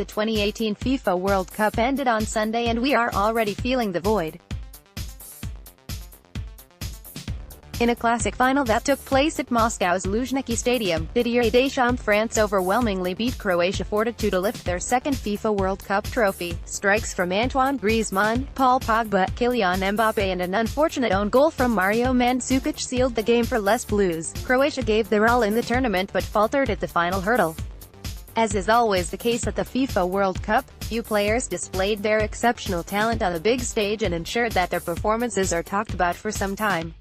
The 2018 FIFA World Cup ended on Sunday and we are already feeling the void. In a classic final that took place at Moscow's Luzhniki Stadium, Didier Deschamps France overwhelmingly beat Croatia 4-2 to lift their second FIFA World Cup trophy. Strikes from Antoine Griezmann, Pogba, Kylian Mbappe and an unfortunate own goal from Mario Mandzukic sealed the game for Les Bleus. Croatia gave their all in the tournament but faltered at the final hurdle. As is always the case at the FIFA World Cup, few players displayed their exceptional talent on the big stage and ensured that their performances are talked about for some time.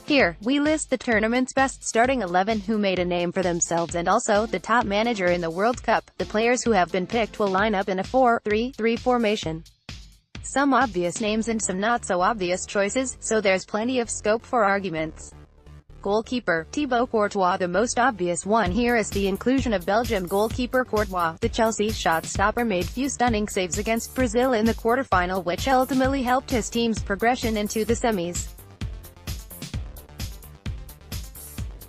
Here, we list the tournament's best starting 11 who made a name for themselves and also the top manager in the World Cup. The players who have been picked will line up in a 4-3-3 formation. Some obvious names and some not so obvious choices, so there's plenty of scope for arguments. Goalkeeper, Thibaut Courtois. The most obvious one here is the inclusion of Belgium goalkeeper Courtois. The Chelsea shot-stopper made few stunning saves against Brazil in the quarter-final, which ultimately helped his team's progression into the semis.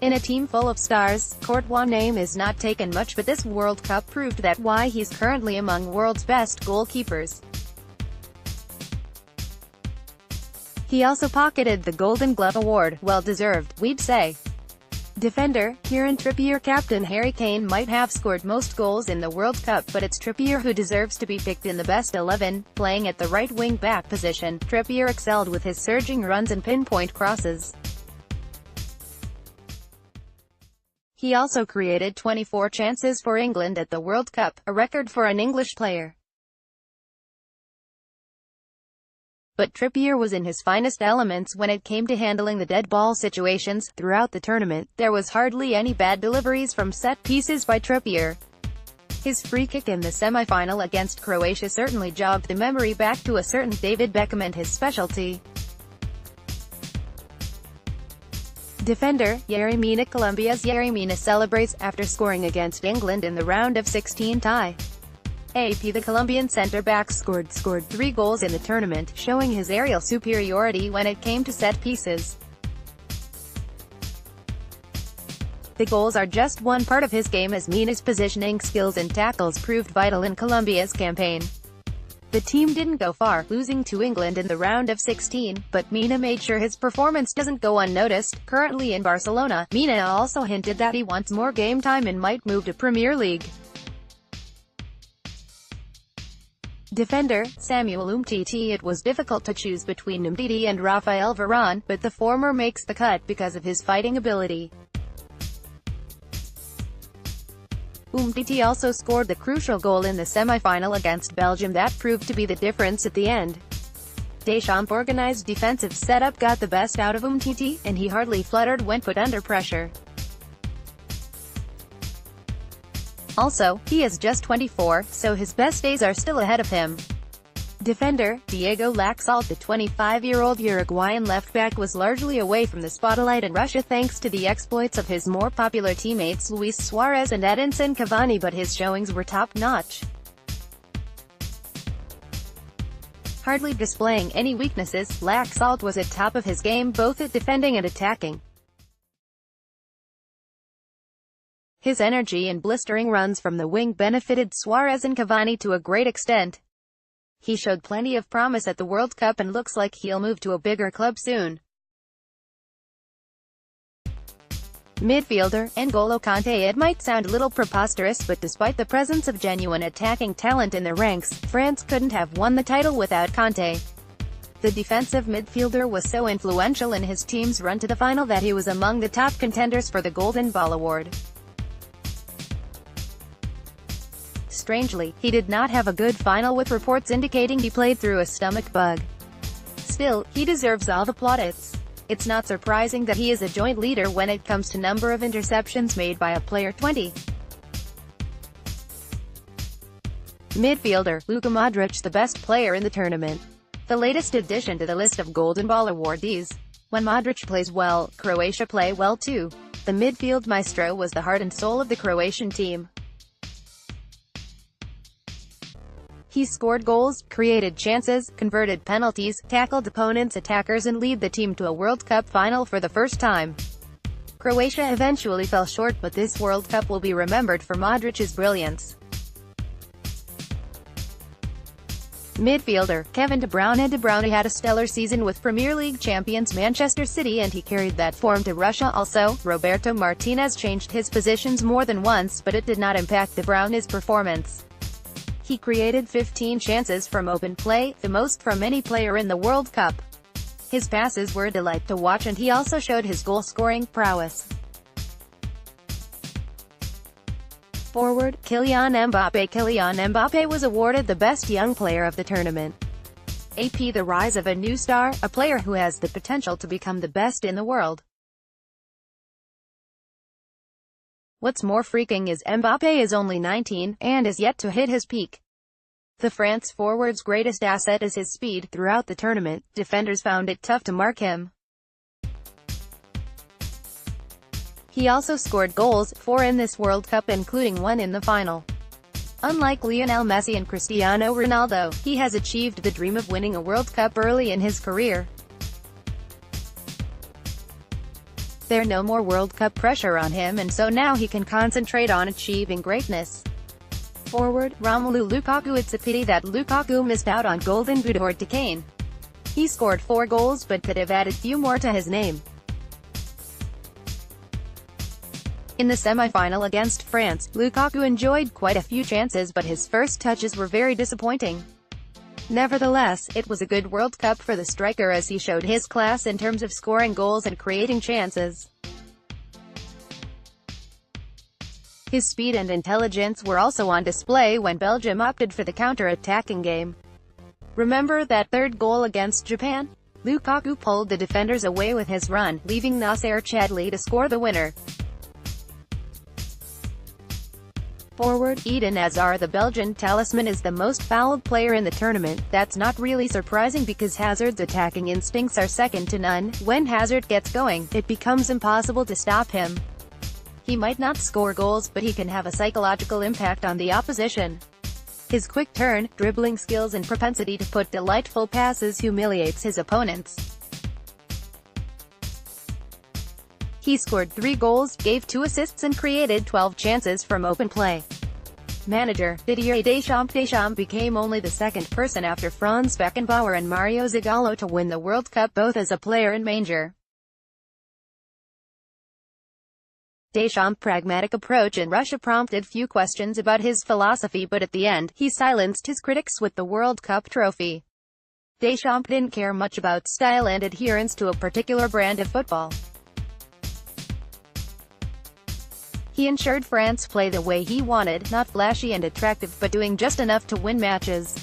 In a team full of stars, Courtois' name is not taken much, but this World Cup proved that why he's currently among world's best goalkeepers. He also pocketed the Golden Glove award, well-deserved, we'd say. Defender, Kieran Trippier. Captain Harry Kane might have scored most goals in the World Cup, but it's Trippier who deserves to be picked in the best 11. Playing at the right wing-back position, Trippier excelled with his surging runs and pinpoint crosses. He also created 24 chances for England at the World Cup, a record for an English player. But Trippier was in his finest elements when it came to handling the dead ball situations. Throughout the tournament, there was hardly any bad deliveries from set pieces by Trippier. His free kick in the semi-final against Croatia certainly jogged the memory back to a certain David Beckham and his specialty. Defender, Yerry. Mina. Colombia's Yerry Mina celebrates after scoring against England in the round of 16 tie. The Colombian center-back scored 3 goals in the tournament, showing his aerial superiority when it came to set pieces. The goals are just one part of his game, as Mina's positioning skills and tackles proved vital in Colombia's campaign. The team didn't go far, losing to England in the round of 16, but Mina made sure his performance doesn't go unnoticed. Currently in Barcelona, Mina also hinted that he wants more game time and might move to Premier League. Defender, Samuel Umtiti. It was difficult to choose between Umtiti and Rafael Varane, but the former makes the cut because of his fighting ability. Umtiti also scored the crucial goal in the semi-final against Belgium that proved to be the difference at the end. Deschamps' organized defensive setup got the best out of Umtiti, and he hardly fluttered when put under pressure. Also, he is just 24, so his best days are still ahead of him. Defender, Diego Laxalt. The 25-year-old Uruguayan left-back was largely away from the spotlight in Russia thanks to the exploits of his more popular teammates Luis Suarez and Edinson Cavani, but his showings were top-notch. Hardly displaying any weaknesses, Laxalt was at top of his game both at defending and attacking. His energy and blistering runs from the wing benefited Suarez and Cavani to a great extent. He showed plenty of promise at the World Cup and looks like he'll move to a bigger club soon. Midfielder, N'Golo Kanté. It might sound a little preposterous, but despite the presence of genuine attacking talent in the ranks, France couldn't have won the title without Kanté. The defensive midfielder was so influential in his team's run to the final that he was among the top contenders for the Golden Ball award. Strangely, he did not have a good final, with reports indicating he played through a stomach bug. Still, he deserves all the plaudits. It's not surprising that he is a joint leader when it comes to number of interceptions made by a player, 20. Midfielder, Luka Modric. The best player in the tournament. The latest addition to the list of Golden Ball awardees. When Modric plays well, Croatia play well too. The midfield maestro was the heart and soul of the Croatian team. He scored goals, created chances, converted penalties, tackled opponents' attackers and led the team to a World Cup final for the first time. Croatia eventually fell short, but this World Cup will be remembered for Modric's brilliance. Midfielder Kevin De Bruyne had a stellar season with Premier League champions Manchester City, and he carried that form to Russia also. Roberto Martinez changed his positions more than once, but it did not impact De Bruyne's performance. He created 15 chances from open play, the most from any player in the World Cup. His passes were a delight to watch, and he also showed his goal-scoring prowess. Forward Kylian Mbappe was awarded the best young player of the tournament. AP The rise of a new star, a player who has the potential to become the best in the world. What's more freaking is Mbappe is only 19, and is yet to hit his peak. The France forward's greatest asset is his speed. Throughout the tournament, defenders found it tough to mark him. He also scored goals, 4 in this World Cup, including 1 in the final. Unlike Lionel Messi and Cristiano Ronaldo, he has achieved the dream of winning a World Cup early in his career. There's no more World Cup pressure on him, and so now he can concentrate on achieving greatness. Forward Romelu Lukaku. It's a pity that Lukaku missed out on Golden Boot award to Kane. He scored 4 goals but could have added few more to his name. In the semi-final against France, Lukaku enjoyed quite a few chances, but his first touches were very disappointing. Nevertheless, it was a good World Cup for the striker, as he showed his class in terms of scoring goals and creating chances. His speed and intelligence were also on display when Belgium opted for the counter-attacking game. Remember that third goal against Japan? Lukaku pulled the defenders away with his run, leaving Nasser Chadli to score the winner. Forward Eden Hazard. The Belgian talisman is the most fouled player in the tournament. That's not really surprising because Hazard's attacking instincts are second to none. When Hazard gets going, it becomes impossible to stop him. He might not score goals, but he can have a psychological impact on the opposition. His quick turn, dribbling skills and propensity to put delightful passes humiliates his opponents. He scored 3 goals, gave 2 assists and created 12 chances from open play. Manager Didier Deschamps became only the second person after Franz Beckenbauer and Mario Zagallo to win the World Cup, both as a player and manager. Deschamps' pragmatic approach in Russia prompted few questions about his philosophy, but at the end, he silenced his critics with the World Cup trophy. Deschamps didn't care much about style and adherence to a particular brand of football. He ensured France play the way he wanted, not flashy and attractive, but doing just enough to win matches.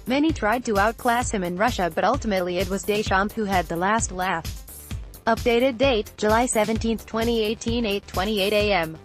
Many tried to outclass him in Russia, but ultimately it was Deschamps who had the last laugh. Updated date, July 17, 2018, 8:28 a.m.